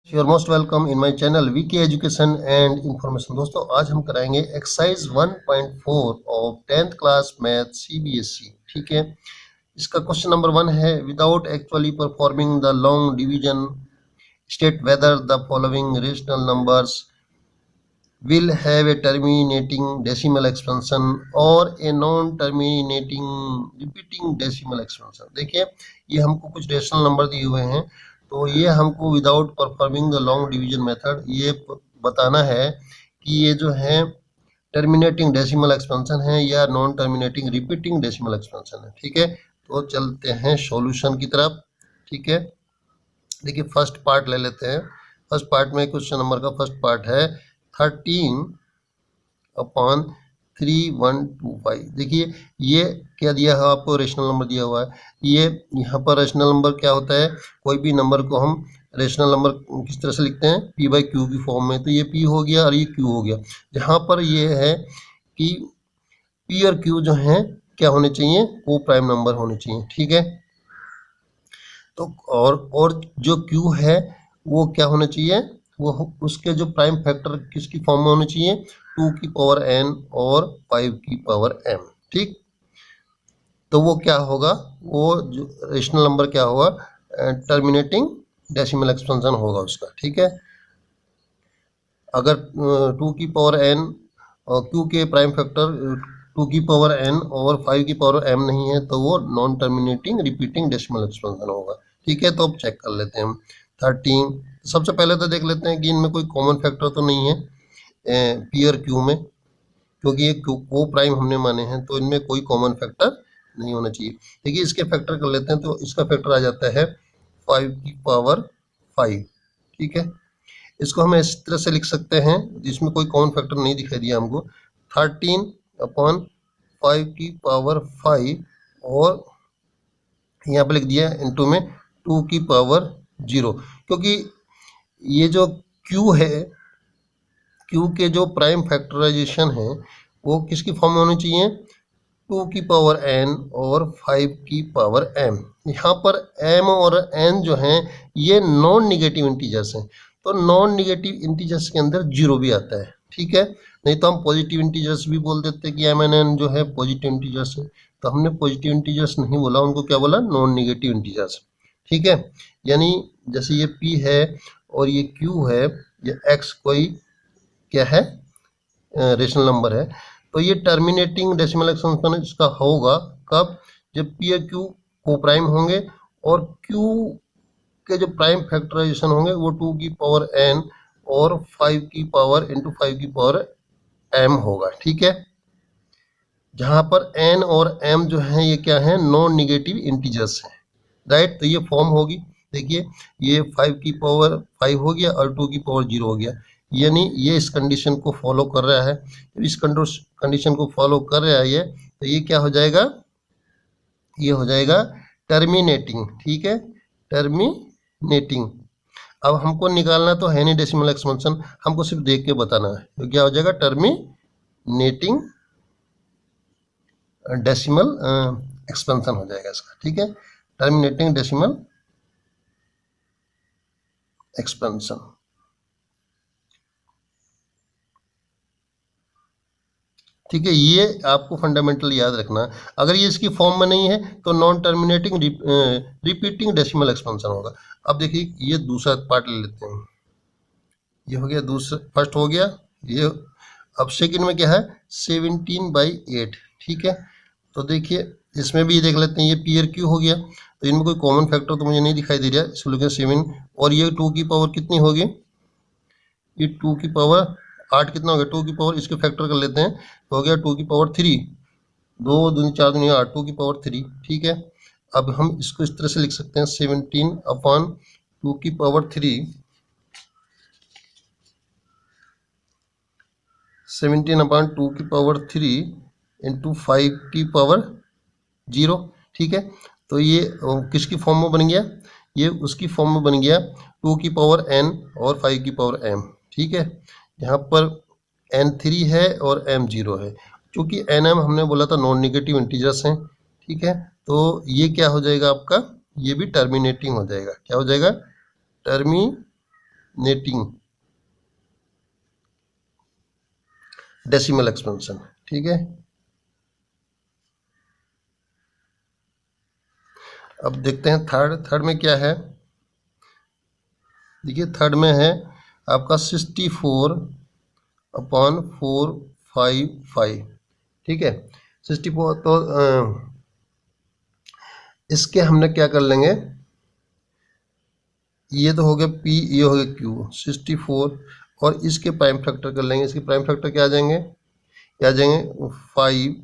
You are most welcome in my channel VK education and information. दोस्तों आज हम कराएंगे exercise 1.4 of 10th class math CBSE. ठीक है, इसका क्वेश्चन नंबर 1 है, without actually performing the long division state whether the following rational numbers will have a terminating decimal expansion or a non terminating repeating decimal expansion। देखिए ये हमको कुछ rational number दिए हुए हैं, तो ये हमको without performing the long division method ये बताना है कि ये जो है टर्मिनेटिंग डेसिमल एक्सपेंशन है या non terminating repeating decimal expansion है। ठीक है, तो चलते हैं सॉल्यूशन की तरफ। ठीक है, देखिए फर्स्ट पार्ट ले लेते हैं। फर्स्ट पार्ट में क्वेश्चन नंबर का फर्स्ट पार्ट है 13/3125। देखिए ये क्या दिया है आपको, रेशनल नंबर दिया हुआ है। ये यहाँ पर रेशनल नंबर क्या होता है, कोई भी नंबर को हम रेशनल नंबर किस तरह से लिखते हैं, p बाई क्यू की फॉर्म में। तो ये p हो गया और ये q हो गया। जहाँ पर ये है कि p और q जो हैं क्या होने चाहिए, को प्राइम नंबर होने चाहिए। ठीक है, तो और जो q है वो क्या होना चाहिए, वो उसके जो प्राइम फैक्टर किसकी फॉर्म में होने चाहिए, 2 की पावर n और 5 की पावर m। ठीक, तो वो क्या होगा, वो जो रेशनल नंबर क्या होगा, टर्मिनेटिंग डेसिमल एक्सपेंशन होगा उसका। ठीक है, अगर 2 की पावर n और q के प्राइम फैक्टर 2 की पावर n और 5 की पावर m नहीं है तो वो non terminating repeating decimal expansion होगा। ठीक है, तो अब चेक कर लेते हैं हम 13। सबसे पहले तो देख लेते हैं कि इनमें कोई कॉमन फैक्टर तो नहीं है पी और क्यू में, क्योंकि ये को प्राइम हमने माने हैं, तो इनमें कोई कॉमन फैक्टर नहीं होना चाहिए। देखिए इसके फैक्टर कर लेते हैं, तो इसका फैक्टर आ जाता है 5 की पावर 5। ठीक है, इसको हम इस तरह से लिख सकते हैं, जिसमें कोई कॉमन फैक्टर नहीं दिखाई दिया हमको, 13/5 की पावर 5 और यहाँ पे लिख दिया इनटू में 2 की पावर 0। क्योंकि ये जो q है, q के जो प्राइम फैक्टराइजेशन है वो किसकी फॉर्म में होनी चाहिए, 2 की पावर n और 5 की पावर m। यहाँ पर m और n जो हैं ये नॉन निगेटिव इंटीजर्स हैं, तो नॉन निगेटिव इंटीजर्स के अंदर 0 भी आता है। ठीक है, नहीं तो हम पॉजिटिव इंटीजर्स भी बोल देते हैं कि m एन n जो है पॉजिटिव इंटीजर्स है, तो हमने पॉजिटिव इंटीजर्स नहीं बोला, उनको क्या बोला, नॉन निगेटिव इंटीजर्स। ठीक है, यानी जैसे ये p है और ये q है, ये x कोई क्या है, रेशनल नंबर है, तो ये टर्मिनेटिंग डेसिमल एक्सपेंशन इसका होगा कब, जब p और q को प्राइम होंगे और q के जो प्राइम फैक्टराइजेशन होंगे वो 2 की पावर n और 5 की पावर इंटू 5 की पावर m होगा। ठीक है, जहां पर n और m जो है ये क्या है, नॉन निगेटिव इंटीजर्स हैं। राइट, तो ये फॉर्म होगी। देखिए ये 5 की पावर 5 हो गया और 2 की पावर 0 हो गया, यानी ये इस कंडीशन को फॉलो कर रहा है। इस कंडीशन को फॉलो कर रहा है ये, तो ये क्या हो जाएगा, ये हो जाएगा टर्मिनेटिंग। ठीक है, टर्मिनेटिंग। अब हमको निकालना तो है नहीं डेसिमल एक्सपेंशन, हमको सिर्फ देख के बताना है, तो क्या हो जाएगा, टर्मिनेटिंग डेसिमल एक्सपेंशन हो जाएगा इसका। ठीक है, टर्मिनेटिंग डेसिमल एक्सपेंशन। ठीक है, ये आपको फंडामेंटल याद रखना। अगर ये इसकी फॉर्म में नहीं है तो non terminating repeating decimal expansion होगा। अब देखिए ये दूसरा पार्ट ले लेते हैं, ये हो गया दूसरा, फर्स्ट हो गया ये। अब सेकंड में क्या है, 17/8। ठीक है, तो देखिए इसमें भी देख लेते हैं, ये पी और क्यू हो गया, तो इनमें कोई कॉमन फैक्टर तो मुझे नहीं दिखाई दे रहा, इसको लिखें 7, और ये 2 की पावर कितनी होगी, ये 2 की पावर 8 कितना हो गया, 2 की पावर, इसके फैक्टर कर लेते हैं, तो हो गया 2 की पावर 3, 2 दूनी 4 दूनी 8, 2 की पावर 3। ठीक है, अब हम इसको इस तरह से लिख सकते हैं, 17/2 की पावर 3, 17/2 की पावर 3 इंटू 5 की पावर 0। ठीक है, तो ये किसकी फॉर्म में बन गया, ये उसकी फॉर्म में बन गया, 2 की पावर n और 5 की पावर m। ठीक है, यहाँ पर n 3 है और m 0 है, क्योंकि n m हमने बोला था नॉन निगेटिव इंटीजर्स हैं। ठीक है, तो ये क्या हो जाएगा आपका, ये भी टर्मिनेटिंग हो जाएगा। क्या हो जाएगा, टर्मिनेटिंग टर्मिनेटिंग डेसिमल एक्सपेंशन। ठीक है, अब देखते हैं थर्ड में क्या है। देखिए थर्ड में है आपका 64/455। ठीक है, 64 तो इसके हमने क्या कर लेंगे, ये तो हो गया P, ये हो गया Q, 64 और इसके प्राइम फैक्टर कर लेंगे। इसके प्राइम फैक्टर क्या आ जाएंगे, 5,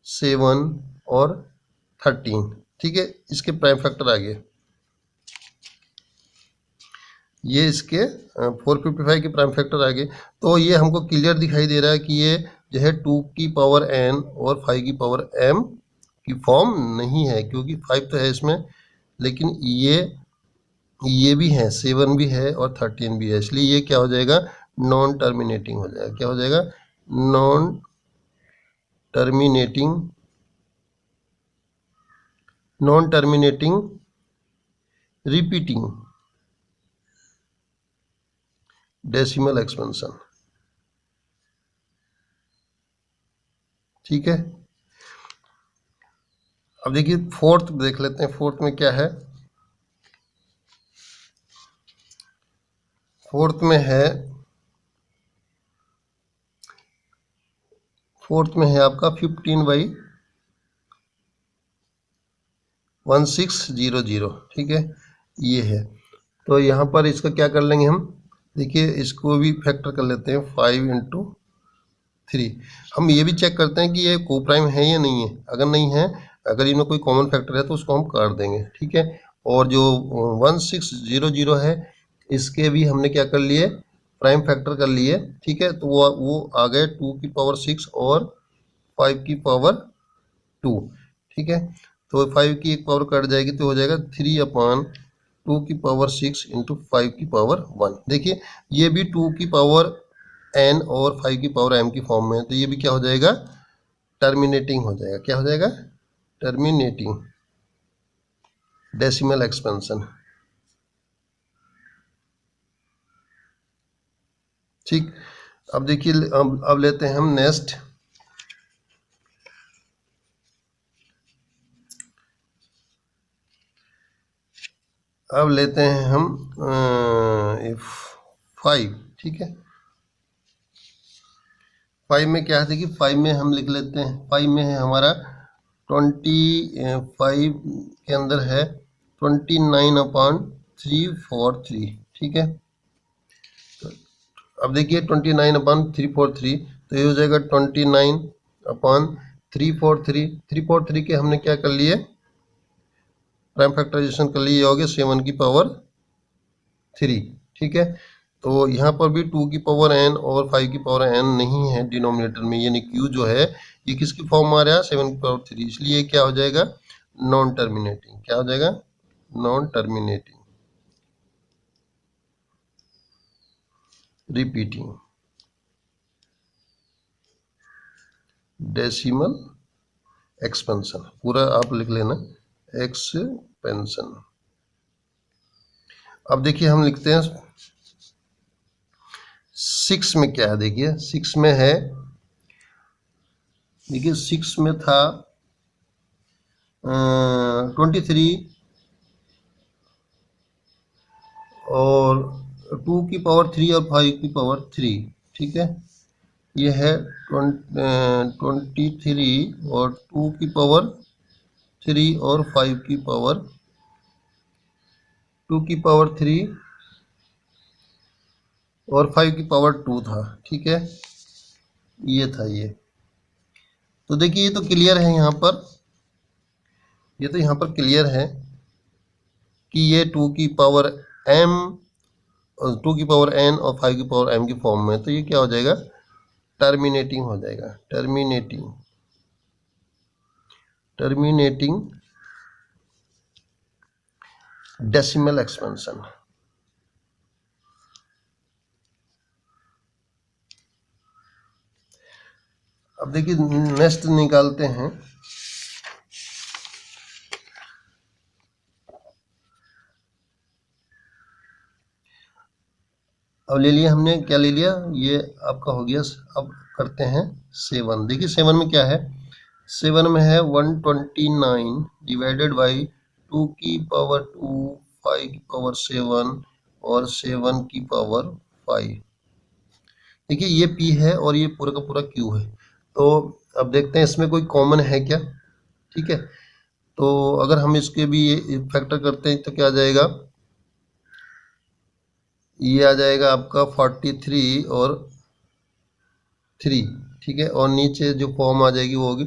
7 और 13। ठीक है, इसके प्राइम फैक्टर आ गए, ये इसके 455 के प्राइम फैक्टर आ गए। तो ये हमको क्लियर दिखाई दे रहा है कि ये जो है 2 की पावर n और 5 की पावर m की फॉर्म नहीं है, क्योंकि 5 तो है इसमें, लेकिन ये भी है, 7 भी है और 13 भी है, इसलिए ये क्या हो जाएगा, नॉन टर्मिनेटिंग हो जाएगा। क्या हो जाएगा, non terminating repeating decimal expansion. ठीक है, अब देखिए फोर्थ देख लेते हैं, फोर्थ में क्या है। फोर्थ में है आपका 15/1600। ठीक है, ये है। तो यहाँ पर इसका क्या कर लेंगे हम, देखिए इसको भी फैक्टर कर लेते हैं, 5×3। हम ये भी चेक करते हैं कि ये को प्राइम है या नहीं है। अगर नहीं है, अगर इनमें कोई कॉमन फैक्टर है तो उसको हम काट देंगे। ठीक है, और जो 1600 है, इसके भी हमने क्या कर लिए, प्राइम फैक्टर कर लिए। ठीक है, तो वो आ गए 2 की पावर 6 और 5 की पावर 2। ठीक है, तो 5 की एक पावर कट जाएगी तो हो जाएगा 3/2 की पावर 6 इंटू 5 की पावर 1। देखिए ये भी 2 की पावर n और 5 की पावर m की फॉर्म में है, तो ये भी क्या हो जाएगा, टर्मिनेटिंग हो जाएगा। क्या हो जाएगा, टर्मिनेटिंग डेसिमल एक्सपेंशन। ठीक, अब देखिए अब लेते हैं हम नेक्स्ट। अब लेते हैं हम 5। ठीक है, 5 में क्या है, देखिए 5 में हम लिख लेते हैं, 5 में है हमारा 25 के अंदर है 29/343। ठीक है, अब देखिए 29/343, तो ये हो जाएगा 29/343। 343 के हमने क्या कर लिए, प्राइम फैक्टराइजेशन कर लिए, ये हो गया 7 की पावर 3। ठीक है, तो यहाँ पर भी 2 की पावर n और 5 की पावर n नहीं है डिनोमिनेटर में, यानी q जो है ये किसकी फॉर्म में आ रहा है, 7 की पावर 3, इसलिए क्या हो जाएगा, नॉन टर्मिनेटिंग। क्या हो जाएगा, non terminating repeating decimal expansion. पूरा आप लिख लेना, एक्सपेंशन। अब देखिए हम लिखते हैं 6 में क्या है। देखिए 6 में है, देखिए 6 में था 23 और 2 की पावर 3 और 5 की पावर 3। ठीक है, ये है 23 और 2 की पावर 3 और 5 की पावर 2 की पावर 3 और 5 की पावर 2 था। ठीक है, ये था ये। तो देखिए ये तो क्लियर है यहाँ पर, ये तो यहाँ पर क्लियर है कि ये 2 की पावर m और 2 की पावर n और 5 की पावर m की फॉर्म में, तो ये क्या हो जाएगा, टर्मिनेटिंग हो जाएगा, टर्मिनेटिंग डेसिमल एक्सपेंशन। अब देखिए नेक्स्ट निकालते हैं, अब ले लिया हमने, क्या ले लिया, ये आपका हो गया। अब करते हैं 7। देखिए 7 में क्या है, 7 में है 129 डिवाइडेड बाई 2 की पावर 2, 5 की पावर 7 और 7 की पावर 5। देखिए ये P है और ये पूरा का पूरा Q है। तो अब देखते हैं इसमें कोई कॉमन है क्या। ठीक है, तो अगर हम इसके भी ये फैक्टर करते हैं तो क्या आ जाएगा, ये आ जाएगा आपका 43 और 3। ठीक है, और नीचे जो फॉर्म आ जाएगी वो होगी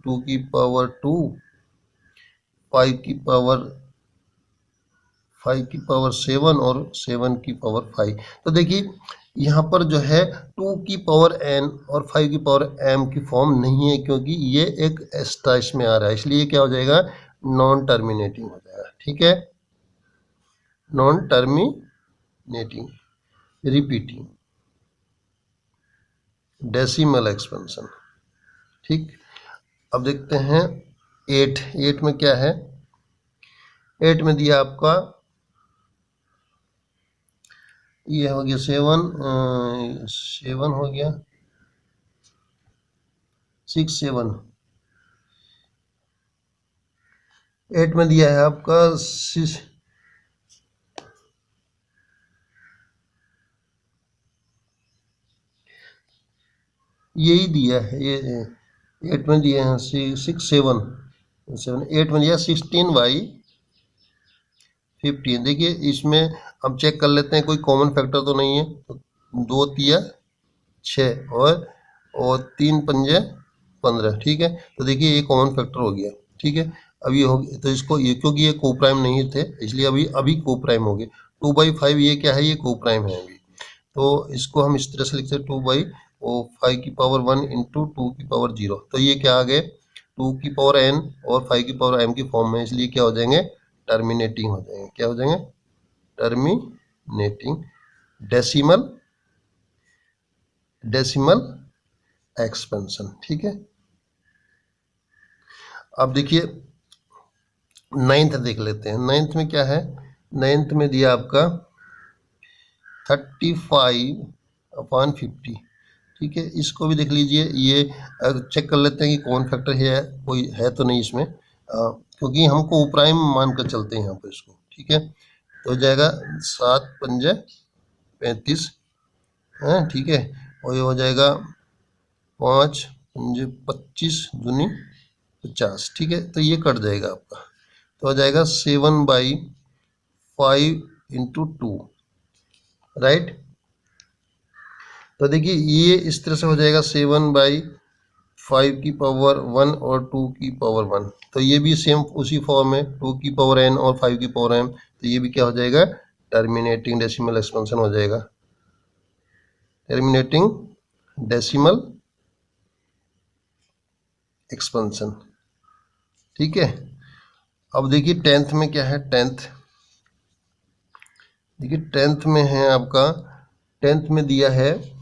2 की पावर 2, 5 की पावर 7 और 7 की पावर 5। तो देखिए यहाँ पर जो है 2 की पावर n और 5 की पावर m की फॉर्म नहीं है, क्योंकि ये एक एक्स्ट्रा इसमें आ रहा है, इसलिए क्या हो जाएगा, नॉन टर्मिनेटिंग हो जाएगा। ठीक है, non terminating repeating decimal expansion. ठीक, अब देखते हैं 8 में क्या है। 8 में दिया आपका, ये हो गया 7 हो गया 6 7। 8 में दिया है आपका 6, यही दिया है ये 8 में दिया है 6 7 7। 8 में दिया 16/15। देखिए इसमें हम चेक कर लेते हैं कोई कॉमन फैक्टर तो नहीं है। तो 2 तिया 6 और 3 पंजे 15। ठीक है, तो देखिए ये कॉमन फैक्टर हो गया। ठीक है, अब ये हो गया, तो इसको ये, क्योंकि ये को प्राइम नहीं थे इसलिए अभी को प्राइम हो गए। 2/5 ये क्या है, ये को प्राइम है अभी। तो इसको हम इस तरह से लिखते हैं 2/5 की पावर 1 इंटू 2 की पावर 0। तो ये क्या आ गए, 2 की पावर n और 5 की पावर m की फॉर्म में, इसलिए क्या हो जाएंगे, टर्मिनेटिंग हो जाएंगे। क्या हो जाएंगे, टर्मिनेटिंग डेसिमल एक्सपेंशन। ठीक है, अब देखिए 9th देख लेते हैं। 9th में क्या है, 9th में दिया आपका 35/50। ठीक है, इसको भी देख लीजिए, ये चेक कर लेते हैं कि कौन फैक्टर है, कोई है तो नहीं इसमें, क्योंकि हमको प्राइम मान कर चलते हैं यहाँ पर इसको। ठीक है, तो हो जाएगा 7 पंजे 35 है। ठीक है, और ये हो जाएगा 5 पंजे 25 दूनी 50। ठीक है, तो ये कट जाएगा आपका, तो हो जाएगा 7/5 इंटू 2। राइट, तो देखिए ये इस तरह से हो जाएगा 7/5 की पावर 1 और 2 की पावर 1। तो ये भी सेम उसी फॉर्म है, 2 की पावर n और 5 की पावर m। तो ये भी क्या हो जाएगा, टर्मिनेटिंग डेसिमल एक्सपेंशन हो जाएगा, टर्मिनेटिंग डेसिमल एक्सपेंशन। ठीक है, अब देखिए 10th में क्या है। 10th देखिए 10th में है आपका, 10th में दिया है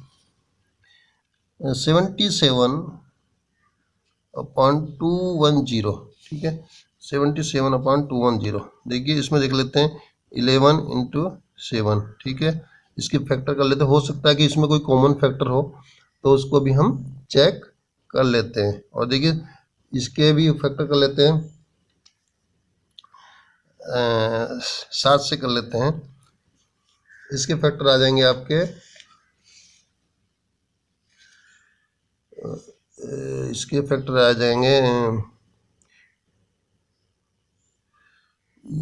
77/210। ठीक है, 77/210। देखिए इसमें देख लेते हैं 11 इंटू 7। ठीक है, इसके फैक्टर कर लेते हैं, हो सकता है कि इसमें कोई कॉमन फैक्टर हो तो उसको भी हम चेक कर लेते हैं। और देखिए इसके भी फैक्टर कर लेते हैं, 7 से कर लेते हैं। इसके फैक्टर आ जाएंगे आपके, इसके फैक्टर आ जाएंगे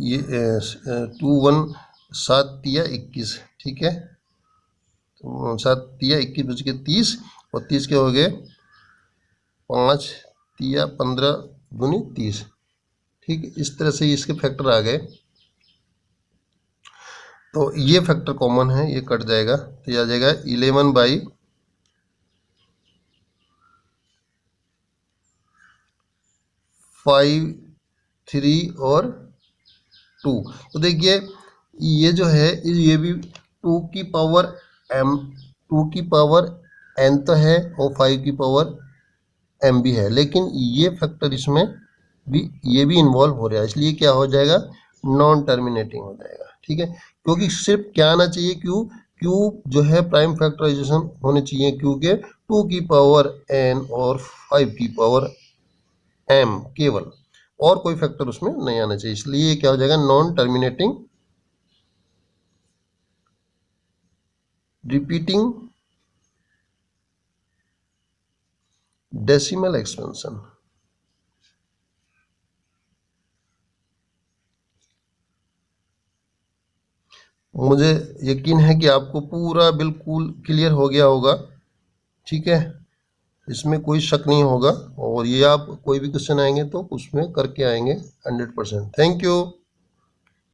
ये 2 1 7 तिया 21। ठीक है, तो 7 तिया 21 बच के 30 और 30 के हो गए 5 तिया 15 दूनी 30। ठीक, इस तरह से इसके फैक्टर आ गए। तो ये फैक्टर कॉमन है, ये कट जाएगा, तो ये आ जाएगा 11/5 3 और 2। तो देखिए ये जो है ये भी 2 की पावर m, 2 की पावर n तो है और 5 की पावर m भी है, लेकिन ये फैक्टर इसमें भी, ये भी इन्वॉल्व हो रहा है, इसलिए क्या हो जाएगा, नॉन टर्मिनेटिंग हो जाएगा। ठीक है, क्योंकि सिर्फ क्या आना चाहिए, क्यूब जो है प्राइम फैक्टराइजेशन होने चाहिए क्यू के 2 की पावर n और 5 की पावर m केवल, और कोई फैक्टर उसमें नहीं आना चाहिए, इसलिए ये क्या हो जाएगा, non terminating repeating decimal expansion. मुझे यकीन है कि आपको पूरा बिल्कुल क्लियर हो गया होगा, ठीक है, इसमें कोई शक नहीं होगा, और ये आप कोई भी क्वेश्चन आएंगे तो उसमें करके आएंगे 100%। Thank you.